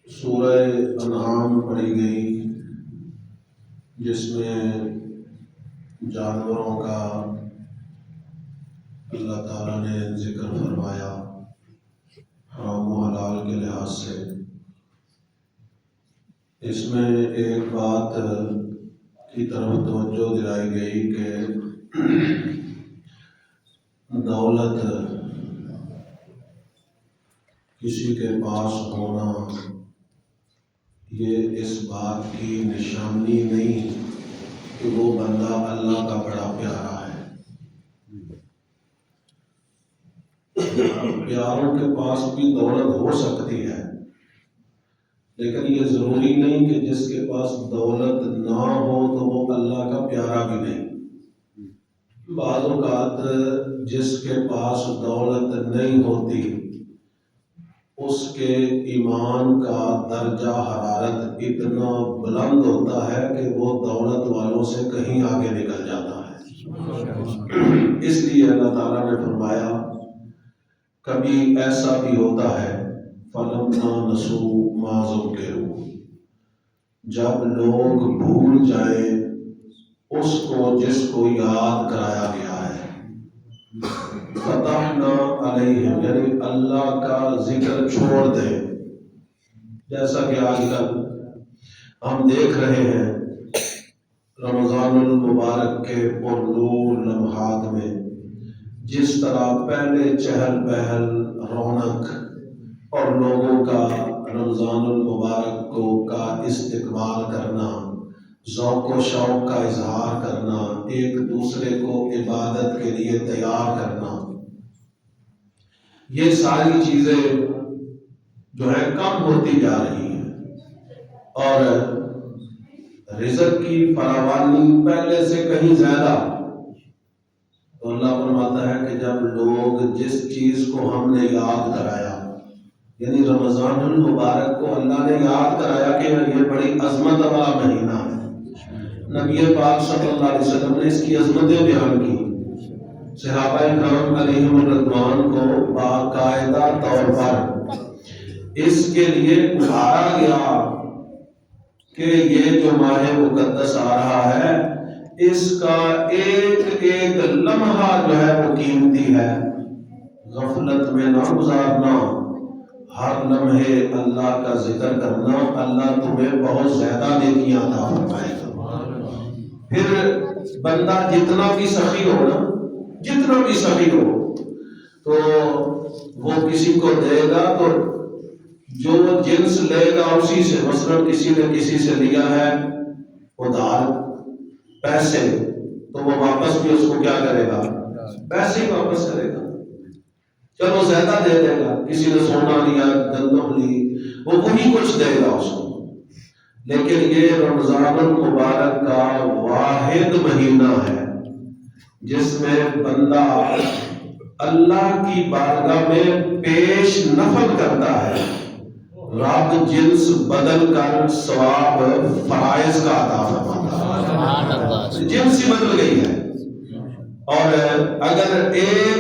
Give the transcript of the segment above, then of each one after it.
سورہ انعام پڑھی گئی جس میں جانوروں کا اللہ تعالیٰ نے ذکر فرمایا حرام و حلال کے لحاظ سے۔ اس میں ایک بات کی طرف توجہ دلائی گئی کہ دولت کسی کے پاس ہونا یہ اس بات کی نشانی نہیں کہ وہ بندہ اللہ کا بڑا پیارا ہے۔ پیاروں کے پاس بھی دولت ہو سکتی ہے، لیکن یہ ضروری نہیں کہ جس کے پاس دولت نہ ہو تو وہ اللہ کا پیارا بھی نہیں۔ بعض اوقات جس کے پاس دولت نہیں ہوتی اس کے ایمان کا درجہ حرارت اتنا بلند ہوتا ہے کہ وہ دولت والوں سے کہیں آگے نکل جاتا ہے۔ اس لیے اللہ تعالیٰ نے فرمایا کبھی ایسا بھی ہوتا ہے فَلَمَّا نَسُوا مَا ذُكِّرُوا، جب لوگ بھول جائیں اس کو جس کو یاد کرایا گیا ہے۔ فتحنا علیہم، یعنی اللہ کا ذکر چھوڑ دیں۔ جیسا کہ آج کل ہم دیکھ رہے ہیں رمضان المبارک کے پرنور لمحات میں جس طرح پہلے چہل پہل رونق اور لوگوں کا رمضان المبارک کا استقبال کرنا، ذوق و شوق کا اظہار کرنا، ایک دوسرے کو عبادت کے لیے تیار کرنا، یہ ساری چیزیں جو ہے کم ہوتی جا رہی ہیں اور رزق کی فراوانی پہلے سے کہیں زیادہ۔ تو اللہ فرماتا ہے کہ جب لوگ جس چیز کو ہم نے یاد کرایا، یعنی رمضان المبارک کو اللہ نے یاد کرایا کہ یہ بڑی عظمت والا مہینہ ہے، نبی پاک صلی اللہ علیہ وسلم نے اس کی عظمتیں بیان کی، صحابہ کرام علیہم الرضوان کو باقاعدہ طور پر اس کے لیے ابھارا گیا کہ یہ جو ماہ مقدس آ رہا ہے اس کا ایک ایک لمحہ جو ہے وہ قیمتی ہے، غفلت میں نہ گزارنا، ہر لمحے اللہ کا ذکر کرنا، اللہ تمہیں بہت زیادہ نیکیاں عطا فرمائے گا۔ پھر بندہ جتنا بھی سخی ہو نا، جتنا بھی سخی ہو تو وہ کسی کو دے گا تو جو جنس لے گا اسی سے، مثلا کسی نے کسی سے لیا ہے ادھار پیسے تو وہ واپس بھی اس کو کیا کرے گا، پیسے ہی واپس کرے گا، چلو زیادہ دے دے گا۔ کسی نے سونا لیا، گندم لی، وہ وہی کچھ دے گا اس کو۔ لیکن یہ رمضان المبارک کا واحد مہینہ ہے جس میں بندہ اللہ کی بارگاہ میں پیش نفل کرتا ہے، رب جنس بدل کر ثواب فرائض کا عطا فرماتا ہے، جنس ہی بدل گئی ہے۔ اور اگر ایک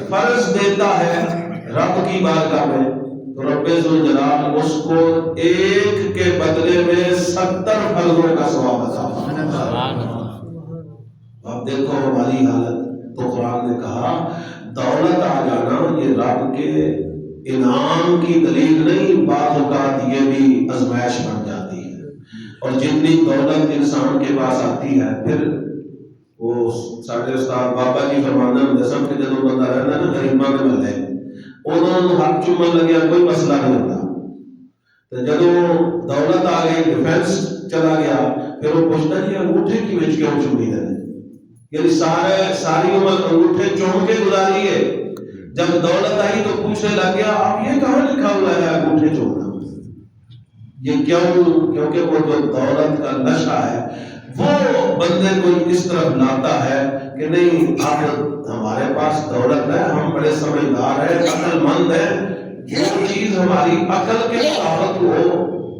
فرض دیتا ہے رب کی بارگاہ میں تو رب ذوالجلال اس کو ایک کے بدلے میں 70 فرضوں کا ثواب عطا فرماتا ہے۔ اب دیکھو ہماری حالت، تو قرآن نے کہا دولت آ جانا یہ رب کے انعام کی دلیل نہیں، بعض اوقات یہ بھی آزمائش بن جاتی ہے۔ اور جتنی دولت انسان کے پاس آتی ہے، پھر وہ ساڈے استاد بابا جی فرمانا دسم کہ جدوں بندہ رہنا نا غریباں دے ملے انہوں نے ہاتھ چومن لگیا کوئی مسئلہ نہیں ہوتا، تو جدوں دولت آ گئی، ڈیفینس چلا گیا، پھر وہ پوچھتا جی انگوٹھے کی وچ کیوں چومی دے، یعنی ساری عمر انگوٹھے چوم کے گزاری ہے، جب دولت آئی تو پوچھنے لگ گیا اب یہ کہاں لکھا ہوا ہے انگوٹھے چومنا، یہ کیوں؟ کیونکہ وہ جو دولت کا نشہ ہے وہ بندے کو اس طرف لاتا ہے کہ نہیں اب ہمارے پاس دولت ہے، ہم بڑے سمجھدار ہیں، عقل مند ہیں، جو چیز ہماری عقل کے مطابق ہو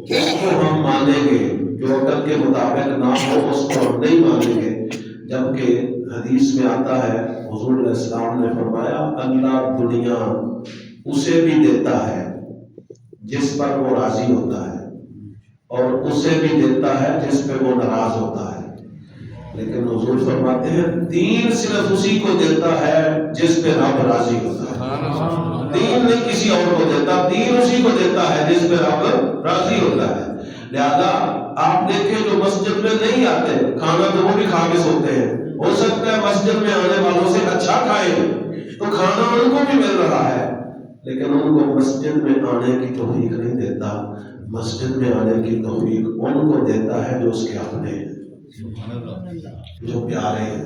اس کو ہم مانیں گے، جو عقل کے مطابق نہ ہو اس کو ہم نہیں مانیں گے۔ جبکہ حدیث میں آتا ہے حضور علیہ السلام نے فرمایا اللہ دنیا اسے بھی دیتا ہے جس پر وہ راضی ہوتا ہے اور اسے بھی دیتا ہے جس پہ وہ ناراض ہوتا ہے. لیکن حضور فرماتے ہیں دین صرف اسی کو دیتا ہے جس پہ رب راضی ہوتا ہے. دین نہیں کسی اور کو دیتا، دین اسی کو دیتا ہے جس پہ رب راضی ہوتا ہے. لہذا آپ دیکھیں جو مسجد میں نہیں آتے، کھانا تو وہ بھی کھا کے سوتے ہیں. ہو سکتا ہے مسجد میں آنے والوں سے اچھا کھائیں تو کھانا ان کو بھی مل رہا ہے، لیکن ان کو مسجد میں آنے کی توفیق نہیں دیتا. مسجد میں آنے کی توفیق ان کو دیتا ہے جو اس کے اپنے ہیں، جو پیارے ہیں.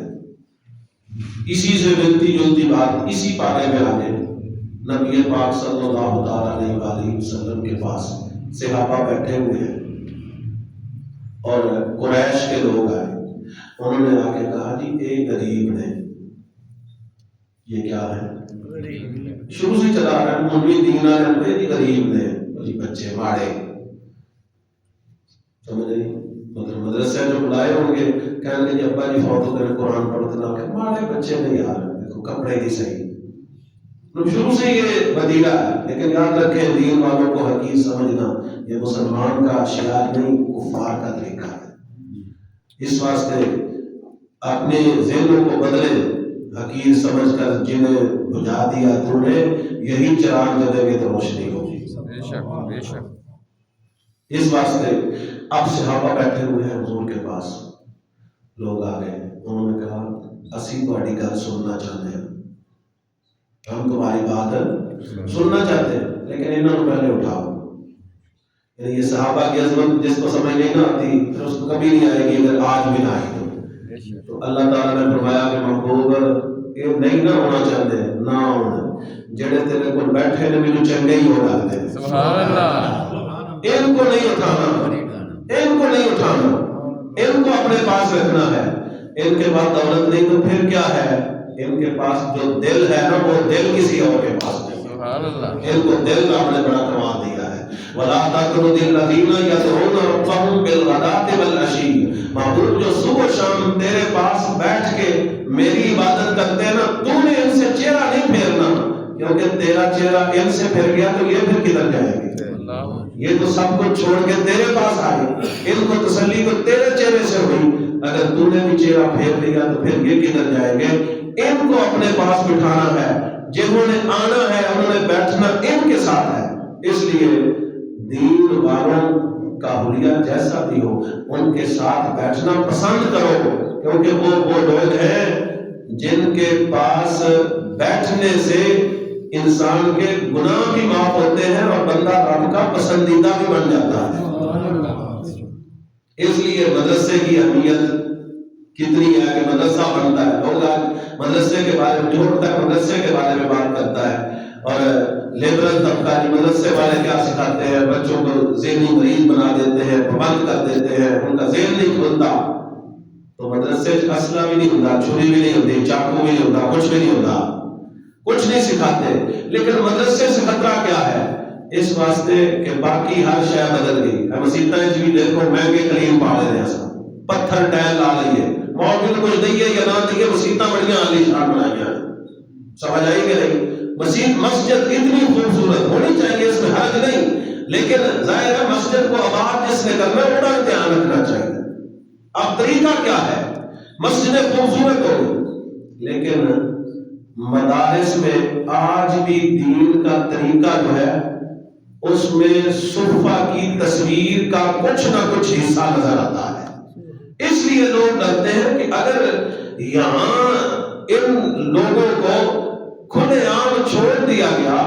اسی سے ملتی جلتی بات اسی پارے میں آگے نبی پاک صلی اللہ تعالیٰ علیہ وآلہ وسلم کے پاس صحابہ بیٹھے ہوئے ہیں اور قریش کے لوگ آئے. انہوں نے آ کے کہا جی ایک غریب نے، یہ کیا ہے شروع سے چلا رہا ہے منوی دینا ہے جی غریب نے، جی بچے ماڑے سمجھ نہیں، مطلب مدرسے جو بلائے ہوں گے کہنے جی ابا جی فوت ہو گئے قرآن پڑھتے نہ کہ ماڑے بچے نہیں آ رہے، دیکھو کپڑے نہیں صحیح. شروع سے یہ بدیلا ہے، لیکن یاد رکھیں دین والوں کو حقیر سمجھنا یہ مسلمان کا شعار نہیں، کفار کا طریقہ ہے. اس واسطے اپنے ذہنوں کو بدلیں، حقیر سمجھ کر جنہیں بجھا دیا تو نے یہی چراغ جلے گے تو روشنی ہوگی. بے شک بے شک. اس واسطے اب صحابہ بیٹھے ہوئے ہیں حضور کے پاس، لوگ آ گئے. انہوں نے کہا اسی تہاڈی گل سننا چاہتے ہیں، ہم تمہاری بات سننا چاہتے ہیں، لیکن انہوں نے پہلے اٹھاؤ. یعنی یہ صحابہ کی عظمت جس کو سمجھ نہیں نہ آتی پھر اس کو کبھی نہیں آئے گی اگر آج بھی نہ آئی تو اللہ تعالیٰ نے فرمایا کہ محبوب یہ نہیں نہ ہونا چاہتے نہ ہونا، جڑے تیرے کو بیٹھے نے مجھے چنگے ہی ہو لگتے ہیں. سبحان اللہ. ان کو نہیں اٹھانا، ان کو نہیں اٹھانا، ان کو اپنے پاس رکھنا ہے. ان کے پاس دولت نہیں تو پھر کیا ہے، ان کے پاس جو دل ہے نا وہ دل کسی اور کے پاس نہیں. سبحان اللہ. ان کو دل آپ نے بڑا کما دیا ہے. وَلَا تَطْرُدِ الَّذِينَ يَدْعُونَ رَبَّهُمْ بِالْغَدَاةِ وَالْعَشِيِّ. محبوب جو صبح شام تیرے پاس بیٹھ کے میری عبادت کرتے ہیں نا، تو نے ان سے چہرہ نہیں پھیرنا، کیونکہ تیرا چہرہ ان سے پھیر گیا تو یہ پھر کدھر جائیں گے. یہ تو سب کچھ چھوڑ کے تیرے پاس آئے، ان کو تسلی تو تیرے چہرے سے ہوئی، اگر تو نے بھی چہرہ پھیر لیا تو پھر یہ کدھر جائیں گے. ان کو اپنے پاس بٹھانا ہے، جنہوں نے آنا ہے انہوں نے بیٹھنا ان کے ساتھ ہے. اس لیے دین والوں کا حلیہ جیسا بھی ہو ان کے ساتھ بیٹھنا پسند کرو، کیونکہ وہ لوگ ہیں جن کے پاس بیٹھنے سے انسان کے گناہ بھی معاف ہوتے ہیں اور بندہ رب کا پسندیدہ بھی بن جاتا ہے. اس لیے مدرسے کی اہمیت کتنی ہے کہ مدرسہ بنتا ہے. لوگ آج مدرسے کے بارے میں چھوڑتا ہے، مدرسے کے بارے میں بات کرتا ہے، اور لیبرل طبقہ مدرسے والے کیا سکھاتے ہیں، بچوں کو ذہنی مریض بنا دیتے ہیں، پابند کر دیتے ہیں، ان کا ذہن نہیں کھلتا. تو مدرسے اسلحہ بھی نہیں ہوتا، چھری بھی نہیں ہوتی، چاقو بھی نہیں ہوتا، کچھ بھی نہیں ہوتا، کچھ نہیں سکھاتے. لیکن مدرسے سے خطرہ کیا ہے؟ اس واسطے کہ باقی ہر شے بدل گئی. مسیطیں بھی دیکھو مہنگے کلیم پا لے رہے ہیں، پتھر ٹائل لا لئیے، موجود کچھ دئیے یا نہ دئیے، مسیطیں بڑیاں عالی شان بنائی ہیں. سمجھ آئی کہ نہیں؟ مسجد اتنی خوبصورت ہونی چاہیے، اس میں حرج نہیں، لیکن ظاہر ہے مسجد کو آباد جس نے کرنا ہے بڑا دھیان رکھنا چاہیے. اب طریقہ کیا ہے؟ مسجد خوبصورت ہوگی، لیکن مدارس میں آج بھی دین کا طریقہ جو ہے اس میں صفہ کی تصویر کا کچھ نہ کچھ حصہ نظر آتا ہے. اس لیے لوگ ڈرتے ہیں کہ اگر یہاں ان لوگوں کو کھلے عام چھوڑ دیا گیا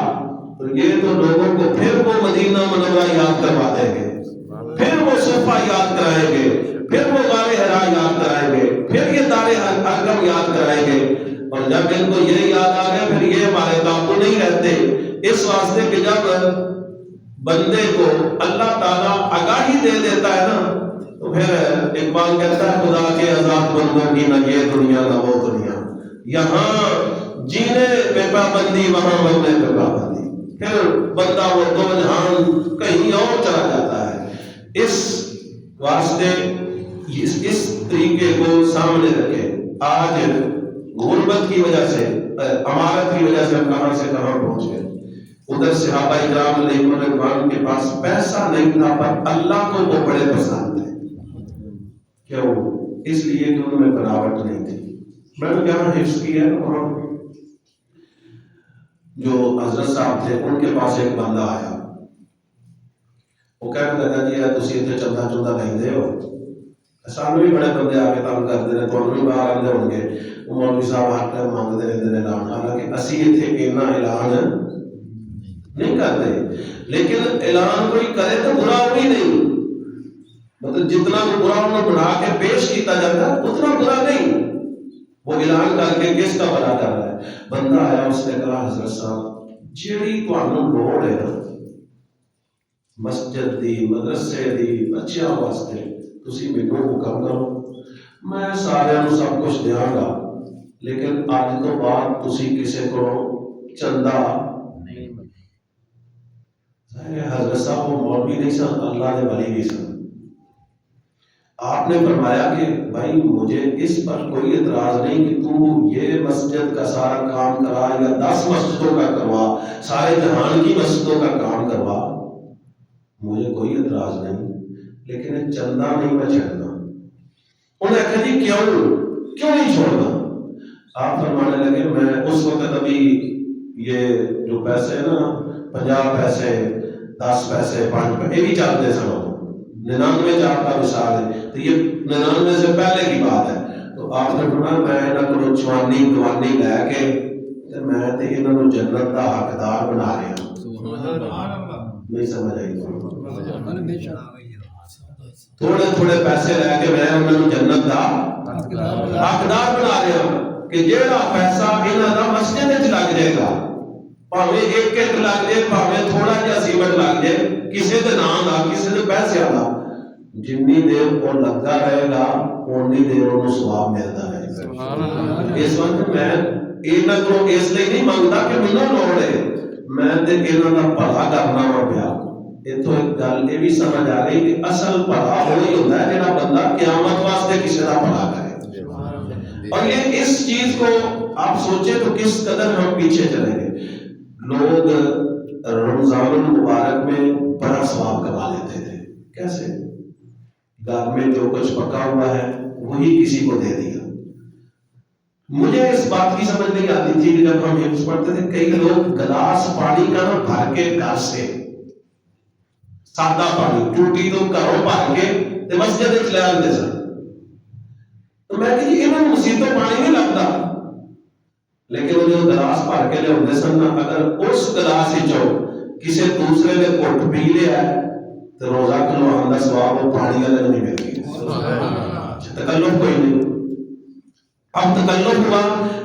تو یہ تو لوگوں کو پھر وہ مدینہ منورہ یاد کروا دیں گے، پھر وہ صفہ یاد کرائیں گے، پھر وہ غار حرا یاد کرائیں گے، پھر یہ دار ارقم یاد کرائیں گے. اور جب ان کو یہ یاد آ گیا پھر یہ ہمارے قابو نہیں رہتے. اس واسطے کہ جب بندے کو اللہ تعالیٰ آگاہی دے دیتا ہے نا تو پھر اقبال کہتا ہے خدا کے عذاب بندوں کی نہ یہ دنیا نہ وہ دنیا، یہاں جینے پہ پابندی وہاں مرنے پہ پابندی، پھر بندہ وہ دو جہان کہیں اور چلا جاتا ہے. اس واسطے اس طریقے کو سامنے رکھے. آج غربت کی وجہ سے، امارت کی وجہ سے ہم کہاں سے کہاں پہنچ گئے. ادھر صحابہ کرام علیہم رضوان کے پاس پیسہ نہیں تھا پر اللہ کو وہ بڑے پسند تھے. کیوں؟ اس لیے کہ ان میں بناوٹ نہیں تھی. میں نے جہاں حفظ کیا وہاں جو حضرت صاحب تھے ان کے پاس ایک بندہ آیا. وہ کہنے لگا جی تسی اتنے چندہ چندہ لیندے ہو, سانو بھی بڑے بندے آ کے کام کرتے ہیں, تمہیں بھی باہر آتے ہوں گے, مولوی صاحب ہر ٹائم مانگتے رہتے ہیں اعلان. حالانکہ اسی اتنے اتنا اعلان نہیں کرتے, لیکن اعلان کوئی کرے تو برا بھی نہیں, مطلب جتنا کو برا انہوں بنا کے پیش کیتا جاتا ہے اتنا برا نہیں. وہ اعلان کر کے کس کا بھلا کر رہا ہے. بندہ آیا, اس نے کہا حضرت صاحب جیڑی تمہیں لوڑ ہے نا مسجد دی, مدرسے دی, بچیاں واسطے, تسی مینوں حکم کرو, میں سارے سب کچھ دیاں گا, لیکن اج تو بعد تسی کسے کو چندہ نہیں. حضرت صاحب وہ مولوی نہیں سن, اللہ کے ولی بھی سن. آپ نے فرمایا کہ بھائی مجھے اس پر کوئی اعتراض نہیں کہ تو یہ مسجد کا سارا کام کرا یا 10 مسجدوں کا کروا, سارے جہان کی مسجدوں کا کام کروا, مجھے کوئی اعتراض نہیں, لیکن چندہ نہیں میں چھوڑنا. انہوں نے کہا جی کیوں نہیں چھوڑنا؟ آپ فرمانے لگے میں اس وقت ابھی یہ جو پیسے ہیں نا 50 پیسے 10 پیسے 5 پیسے یہ بھی چلتے سن, 99 کا مثال ہے, تو یہ 99 سے پہلے کی بات ہے. تو آپ نے فرمایا میں انہاں کو چوانی دوانی لے کے تے میں تے انہاں کو جنت دا حقدار بنا رہا ہوں. سبحان اللہ. نہیں سمجھ آئی؟ تھوڑے تھوڑے پیسے لے کے میں انہاں کو جنت دا حقدار بنا رہا ہوں کہ جیڑا پیسہ انہاں دا مسجد وچ لگ جائے گا, پاویں ایک لگ جائے, پاویں تھوڑا جہا سیمنٹ لگ جائے, کسی دے نام دا کسی دے پیسے دا, جنی دیر وہ لگتا رہے گا اونی دیر انہوں ثواب ملتا رہے گا. اس وقت میں انہاں کو اس لیے نہیں مانگتا کہ مینوں لوڑ ہے, میں تے انہاں دا بھلا کرنا وا پیا. اتوں ایک گل یہ بھی سمجھ آ گئی کہ اصل بھلا وہی ہوتا ہے جہاں بندہ قیامت واسطے کسی کا بھلا کرے. اور یہ اس چیز کو آپ سوچیں تو کس قدر ہم پیچھے چلیں گے. لوگ رمضان المبارک میں بڑا ثواب کما لیتے تھے. کیسے؟ گھر میں جو کچھ پکا ہوا ہے وہی کسی کو دے دیا. مجھے اس بات کی سمجھ نہیں آتی تھی کہ جب ہم حفظ پڑھتے تھے کئی لوگ گلاس پانی کا نہ بھر کے گھر سے سادہ پانی ٹوٹی تو گھروں بھر کے مسجد وچ لے آتے سن. تو میں کہ جی انہوں مسیح تو پانی نہیں لگتا, لیکن وہ جو گلاس بھر کے لے آتے سن اگر اس گلاس کسی دوسرے نے گھٹ پی لیا تو روزہ کھلوانے کا ثواب وہ پانی والے نہیں مل گیا. تکلف کوئی نہیں. اب تکلف ہوا,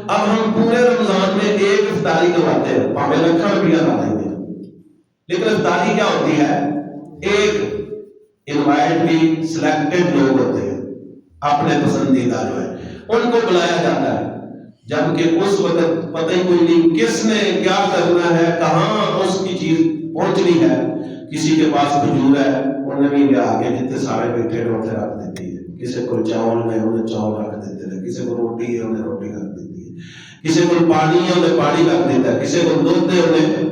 اب ہم پورے رمضان میں ایک افطاری کرواتے ہیں, پاویں لکھاں روپیہ لا دیں گے, لیکن افطاری کیا ہوتی ہے, ایک انوائٹ بھی سلیکٹڈ لوگ ہوتے ہیں اپنے پسندیدہ جو ہے ان کو بلایا جاتا ہے, جبکہ اس وقت پتہ ہی کوئی نہیں کس نے کیا کرنا ہے, کہاں اس کی چیز پہنچنی ہے. کسی کے پاس کھجور ہے انہیں بھی لے آ کے جتنے سارے بیٹھے روٹے رکھ دیتی ہے, کسی کو چاول ہے انہیں چاول رکھ دیتے ہیں, کسی کو روٹی ہے انہیں روٹی رکھ دیتی ہے, کسی کو پانی ہے انہیں پانی رکھ دیتا ہے, کسی کو دودھ ہے انہیں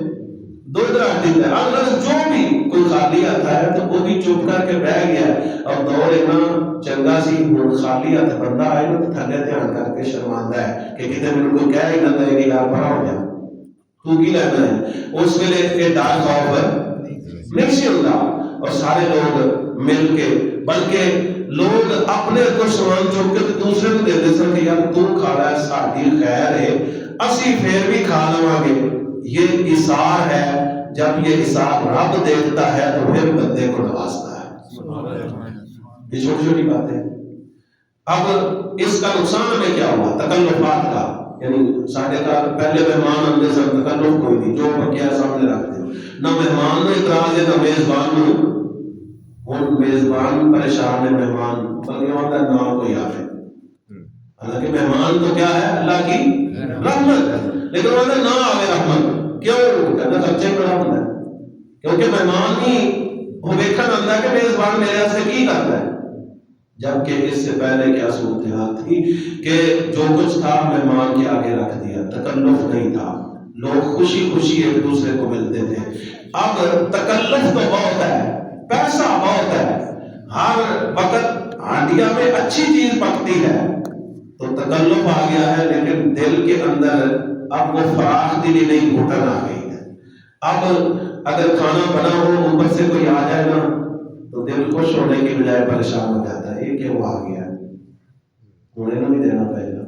دودھ رکھ دیتا ہے. اگر جو بھی کوئی خالی آتا ہے تو وہ بھی چپ کر کے بیٹھ گیا. اب دور اتنا چنگا سی, ہوں خالی ہاتھ بندہ آئے نا تو تھلے دھیان کر کے شرماندہ ہے کہ کتنے میرے کوئی کہہ ہی نہ دے کہ یار بڑا ہو جا تو کی لینا ہے. اس ویلے یہ ڈر خوف نہیں سی ہوتا, اور سارے لوگ مل کے, بلکہ لوگ اپنے کو سامان چک کے دوسرے کو دیتے سن کہ یار تو کھا رہا ہے ساڈی خیر ہے اسی پھر بھی کھا لواں گے. یہ اثار ہے, جب یہ اثار رب دیکھتا ہے تو پھر بندے کو نوازتا ہے. یہ چھوٹی چھوٹی باتیں. اب اس کا نقصان ہمیں کیا ہوا, تکلفات کا, یعنی ساڈے گھر پہلے مہمان آتے سن, تکلف کوئی نہیں, جو پکیا سامنے رکھ دے, نہ مہمان نے اعتراض ہے نہ میزبان نے. ہوں میزبان پریشان ہے, مہمان بلکہ ہوتا ہے نہ کوئی آئے, حالانکہ مہمان تو کیا ہے اللہ کی رحمت ہے, لیکن وہ نہ آئے رحمت کیوں, کہنا خرچے بڑا ہوتا ہے, کیونکہ مہمان ہی وہ دیکھنا آتا ہے کہ میزبان میرے سے کی کرتا ہے. جبکہ اس سے پہلے کیا صورتحال تھی کہ جو کچھ تھا مہمان کے آگے رکھ دیا, تکلف نہیں تھا. لوگ خوشی خوشی ایک دوسرے کو ملتے تھے. اب تکلف تو بہت ہے، پیسہ بہت ہے، ہر وقت ہانڈیا میں اچھی چیز پکتی ہے تو تکلف آ گیا ہے، لیکن دل کے اندر اب وہ فراخ دلی نہیں، گھٹن آ گئی ہے. اب اگر کھانا بنا ہو اوپر سے کوئی آ جائے نا تو دل خوش ہونے کی بجائے پریشان ہو جاتا ہے، یہ کیوں آ گیا، انہیں نہیں دینا پڑے گا.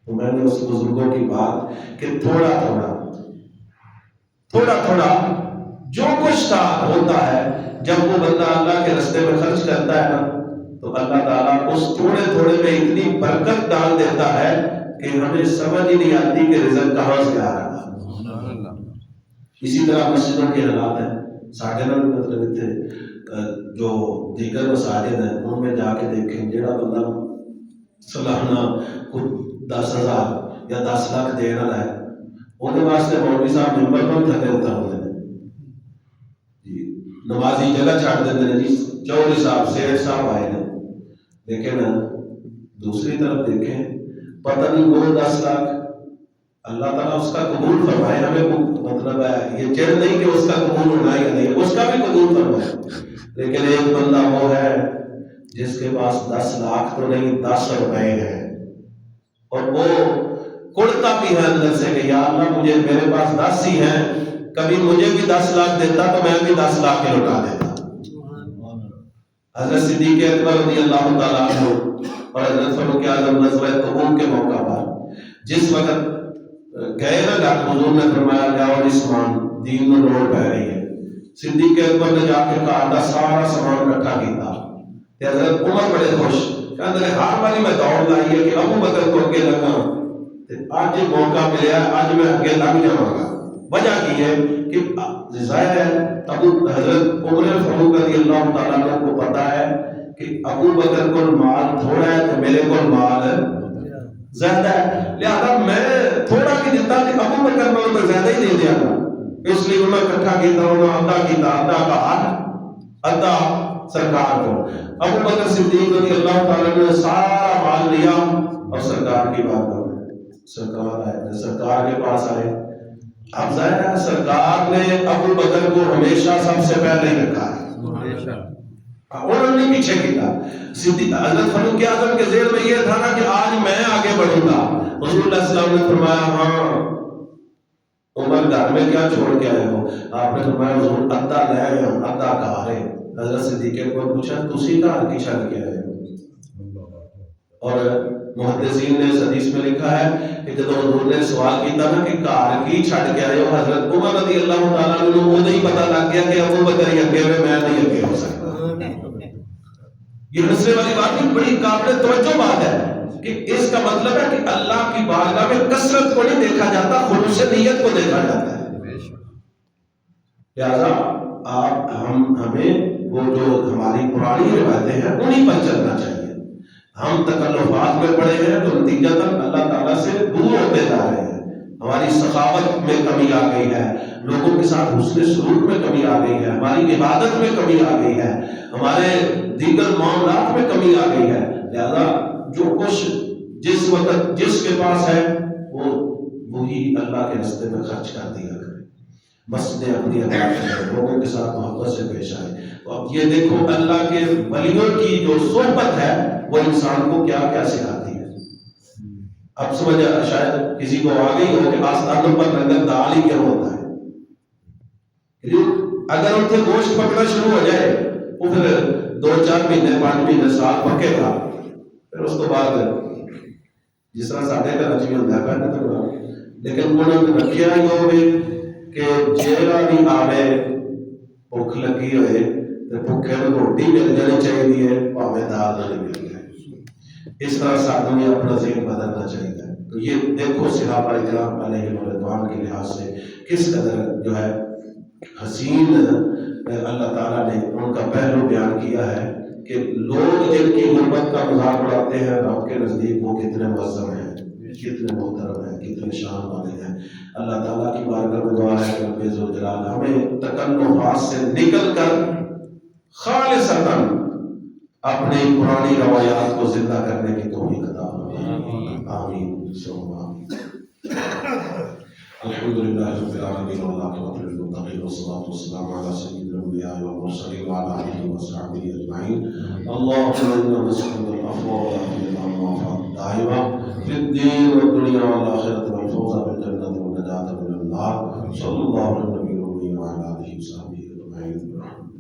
تو میں نے اس بزرگوں کی بات کہ تھوڑا تھوڑا جو کچھ ہوتا ہے جب وہ بندہ اللہ کے راستے میں خرچ کرتا ہے نا تو اللہ تعالیٰ اس تھوڑے میں اتنی برکت ڈال دیتا ہے کہ ہمیں سمجھ ہی نہیں آتی کہ رزق کہاں سے آ رہا ہے. اسی طرح مسجدوں کے حالات ہیں. ساڑھے نا مطلب اتنے جو دیگر مساجد ہیں ان میں جا کے دیکھیں، جڑا بندہ سالانہ کچھ 10,000 یا 10 لاکھ دینا ہے وہ واسطے مولوی صاحب ممبر پر تھکے اتر ہوتے ہیں جی، نمازی جگہ چھاڑ دیتے ہیں جی، چودھری صاحب سیٹھ صاحب آئے ہیں. لیکن دوسری طرف دیکھیں پتہ نہیں وہ 10 لاکھ اللہ تعالیٰ اس کا قبول فرمائے، ہمیں مطلب ہے یہ چیز نہیں کہ اس کا قبول ہونا یا نہیں، اس کا بھی قبول فرمائے. لیکن ایک بندہ وہ ہے جس کے پاس 10 لاکھ تو نہیں 10 روپے ہیں اور وہ کڑتا بھی ہے اندر سے کہ یا اللہ مجھے میرے پاس 10 ہی ہیں، کبھی مجھے بھی 10 لاکھ دیتا تو میں بھی 10 لاکھ کے لوٹا دیتا. حضرت صدیق اکبر رضی اللہ تعالیٰ عنہ اور حضرت فاروق اعظم غزوہ تبوک کے موقع پر جس وقت گئے نا گھر، حضور نے فرمایا جاؤ جی سامان دین میں لوڑ پہ رہی ہے. صدیق اکبر نے جا کے کہا سارا سامان اکٹھا کیتا. حضرت عمر بڑے خوش کہ ہر باری میں دوڑ لائی ہے کہ ابو بکر کو اگے لگا، آج موقع ملیا آج میں اگے لگ جاؤں گا. وجہ کی ہے کہ ظاہر ہے ابو حضرت عمر فاروق رضی اللہ تعالیٰ عنہ کو پتا ہے کہ ابو بکر کو مال تھوڑا ہے تو میرے کو مال زیادہ ہے، لہذا میں تھوڑا بھی دیتا کہ ابو بکر میں تو زیادہ ہی دے دیا تھا. اس لیے انہوں نے اکٹھا کیا، انہوں نے ادا کیا، ادا کا حق ادا سرکار کو. ابو بکر صدیق رضی اللہ تعالیٰ نے سارا مال لیا اور سرکار کی بات کر سرکار آئے، سرکار کے پاس آئے. اب ظاہر ہے سرکار نے ابو بکر کو ہمیشہ سب سے پہلے ہی رکھا ہے، انہوں نے پیچھے کیا. حضرت فاروق اعظم کے ذہن میں یہ تھا نا کہ آج میں آگے بڑھوں گا. رسول اللہ صلی اللہ علیہ وسلم نے فرمایا ہاں عمر گھر میں کیا چھوڑ کے آئے ہو؟ آپ نے فرمایا حضور ادا لے آئے ہم، ادا کہا رہے. حضرت صدیق کو پوچھا تسی کہاں کی چھڑ کے آئے ہو؟ اور محدثین نے اس حدیث میں لکھا ہے کہ جب حضور نے سوال کیتا نا کہ کار کی چھڑ کے آئے ہو، حضرت عمر رضی اللہ تعالیٰ عنہ کو نہیں پتہ لگ گیا کہ ابو بکر ہی اگے ہوئے، میں نہیں اگے ہو سکتا. یہ حسرے والی بات نہیں، بڑی قابل توجہ بات ہے کہ اس کا مطلب ہے کہ اللہ کی بارگاہ میں کثرت کو نہیں دیکھا جاتا، خلوص نیت کو دیکھا جاتا ہے. لہذا ہمیں وہ جو ہماری پرانی روایتیں ہیں انہی پر چلنا چاہیے. ہم تکلفات میں پڑے ہیں تو نتیجتاً اللہ تعالیٰ سے دور ہوتے جا رہے ہیں. ہماری سخاوت میں کمی آ گئی ہے، لوگوں کے ساتھ حسن سلوک میں کمی آ گئی ہے، ہماری عبادت میں کمی آ گئی ہے، ہمارے دیگر معاملات میں کمی آ گئی ہے. لہذا جو کچھ جس وقت جس کے پاس ہے وہی اللہ کے راستے میں خرچ کر دیا کرے. مسجدیں اپنی ادا کریں، لوگوں کے ساتھ محبت سے پیش آئے. تو اب یہ دیکھو اللہ کے ولیوں کی جو صحبت ہے وہ انسان کو کیا کیا سکھاتی ہے. اب سمجھ شاید کسی کو آ گئی ہو کہ آستانوں پر لنگر دال ہی کیا ہوتا ہے. اگر ان سے گوشت پکنا شروع ہو جائے وہ پھر 2-4 مہینے 5 مہینے سال پکے گا، پھر اس کے بعد جس طرح ساڈے گھر چ بھی ہوتا ہے پہلے تو، لیکن انہوں نے رکھیا ہی ہوئے کہ جیڑا بھی آوے بھوک لگی ہوئے تے بھوکے نوں روٹی مل جانی چاہیے بھاوے دال نہ مل جائے. اس طرح سانوں یہ اپنا ذہن بدلنا چاہیے. تو یہ دیکھو صحابہ کرام علیہ رضوان کے لحاظ سے کس قدر جو ہے حسین اللہ تعالیٰ نے ان کا پہلو بیان کیا ہے کہ لوگ جن کی غربت کا مذاق اڑاتے ہیں رب کے نزدیک وہ کتنے معظم ہیں، کتنے محترم ہیں، کتنے شان والے ہیں. اللہ تعالیٰ کی بارگاہ میں دعا ہے کہ رب ذوالجلال ہمیں تکلفات سے نکل کر خالصتاً اپنی پرانی روایات کو زندہ کرنے کی توفیق عطا فرمائے. آمین. الحمد لله رب العالمين والعاقبة للمتقين والصلاة والسلام على سيد الأنبياء والمرسلين وعلى آله وصحبه أجمعين. اللهم إنا نسألك العفو والعافية والمعافاة الدائمة في الدين والدنيا والآخرة والفوز بالجنة والنجاة من النار. صلى الله على النبي الأمي وعلى آله وصحبه أجمعين.